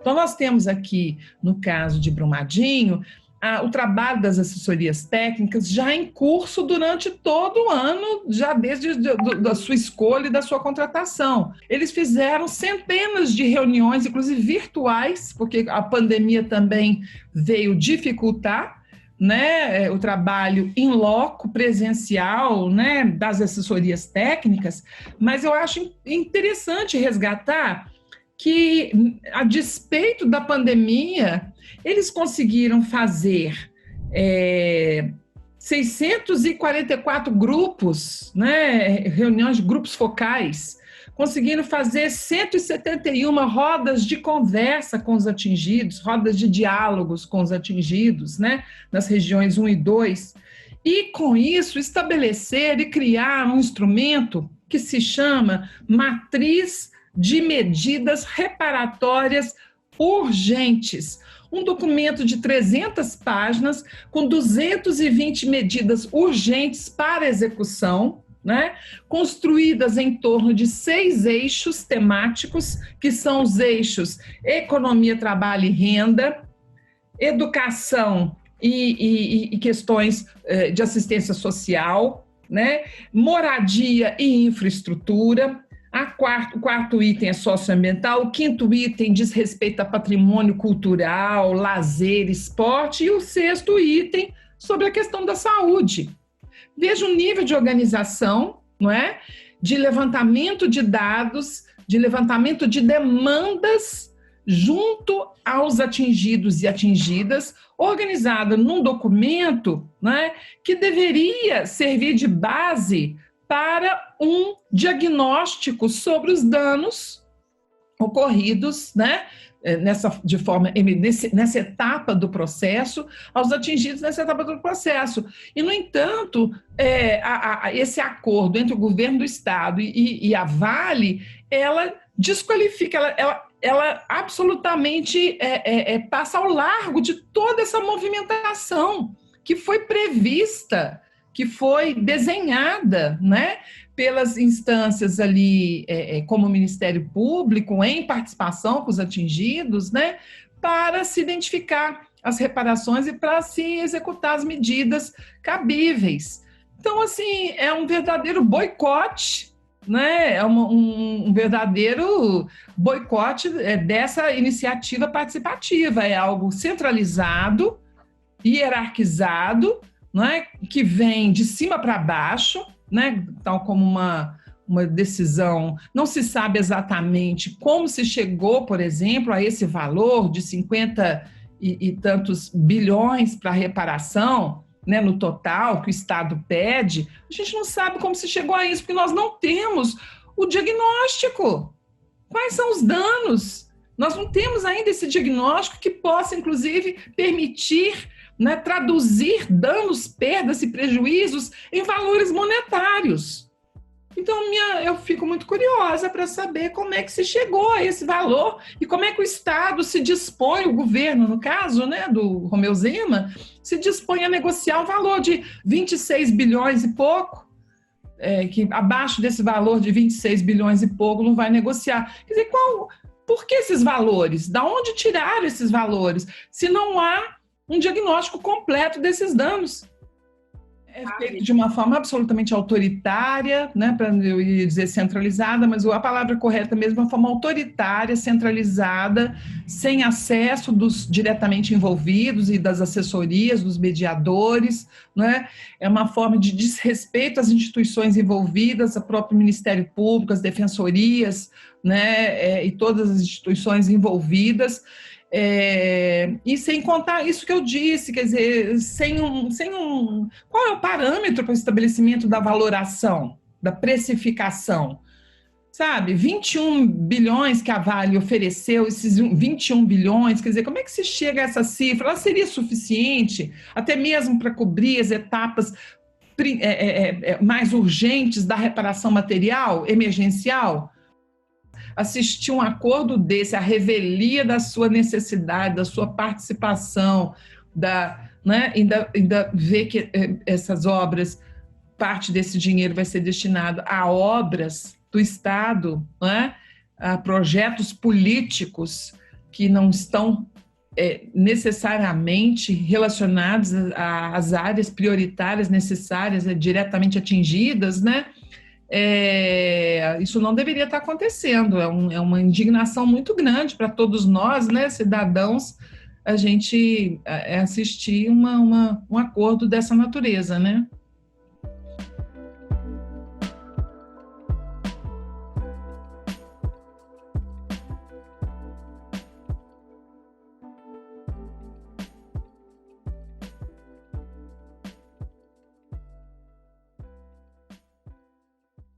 Então, nós temos aqui, no caso de Brumadinho, o trabalho das assessorias técnicas já em curso durante todo o ano, já desde da sua escolha e da sua contratação. Eles fizeram centenas de reuniões, inclusive virtuais, porque a pandemia também veio dificultar, né, o trabalho in loco, presencial, né, das assessorias técnicas, mas eu acho interessante resgatar que, a despeito da pandemia, eles conseguiram fazer 644 grupos, né, reuniões de grupos focais, conseguiram fazer 171 rodas de conversa com os atingidos, rodas de diálogos com os atingidos, né, nas regiões 1 e 2, e com isso estabelecer e criar um instrumento que se chama Matriz de Medidas Reparatórias Urgentes, um documento de 300 páginas com 220 medidas urgentes para execução, né, construídas em torno de 6 eixos temáticos, que são os eixos economia, trabalho e renda, educação e questões de assistência social, né, moradia e infraestrutura. O quarto item é socioambiental, o quinto item diz respeito a patrimônio cultural, lazer, esporte, e o sexto item sobre a questão da saúde. Veja o nível de organização, não é? De levantamento de dados, de levantamento de demandas junto aos atingidos e atingidas, organizada num documento, né, que deveria servir de base para um diagnóstico sobre os danos ocorridos, né, nessa etapa do processo, aos atingidos nessa etapa do processo. E, no entanto, esse acordo entre o governo do Estado e a Vale, ela desqualifica, ela absolutamente passa ao largo de toda essa movimentação que foi prevista, que foi desenhada, né, pelas instâncias ali, como o Ministério Público, em participação com os atingidos, né, para se identificar as reparações e para se executar as medidas cabíveis. Então, assim, é um verdadeiro boicote, né, é um verdadeiro boicote dessa iniciativa participativa, é algo centralizado, hierarquizado, né, que vem de cima para baixo, né, tal como uma decisão, não se sabe exatamente como se chegou, por exemplo, a esse valor de 50 e tantos bilhões para reparação, né, no total que o Estado pede. A gente não sabe como se chegou a isso, porque nós não temos o diagnóstico. Quais são os danos? Nós não temos ainda esse diagnóstico que possa, inclusive, permitir, né, traduzir danos, perdas e prejuízos em valores monetários. Então, eu fico muito curiosa para saber como é que se chegou a esse valor e como é que o Estado se dispõe, o governo, no caso, né, do Romeu Zema, se dispõe a negociar um valor de 26 bilhões e pouco, que abaixo desse valor de 26 bilhões e pouco não vai negociar. Quer dizer, por que esses valores? Da onde tiraram esses valores? Se não há um diagnóstico completo desses danos. É feito de uma forma absolutamente autoritária, né, para eu ia dizer centralizada, mas a palavra correta mesmo é uma forma autoritária, centralizada, sem acesso dos diretamente envolvidos e das assessorias, dos mediadores, né? É uma forma de desrespeito às instituições envolvidas, ao próprio Ministério Público, as defensorias, né, e todas as instituições envolvidas. E sem contar isso que eu disse, quer dizer, qual é o parâmetro para o estabelecimento da valoração, da precificação? Sabe, 21 bilhões que a Vale ofereceu, esses 21 bilhões, quer dizer, como é que se chega a essa cifra? Ela seria suficiente até mesmo para cobrir as etapas mais urgentes da reparação material, emergencial? Assistir um acordo desse, a revelia da sua necessidade, da sua participação, né, ainda ver que essas obras, parte desse dinheiro vai ser destinado a obras do Estado, né, a projetos políticos, que não estão necessariamente relacionados às áreas prioritárias necessárias, diretamente atingidas, né? Isso não deveria estar acontecendo, é uma indignação muito grande para todos nós, né, cidadãos, a gente assistir um acordo dessa natureza, né?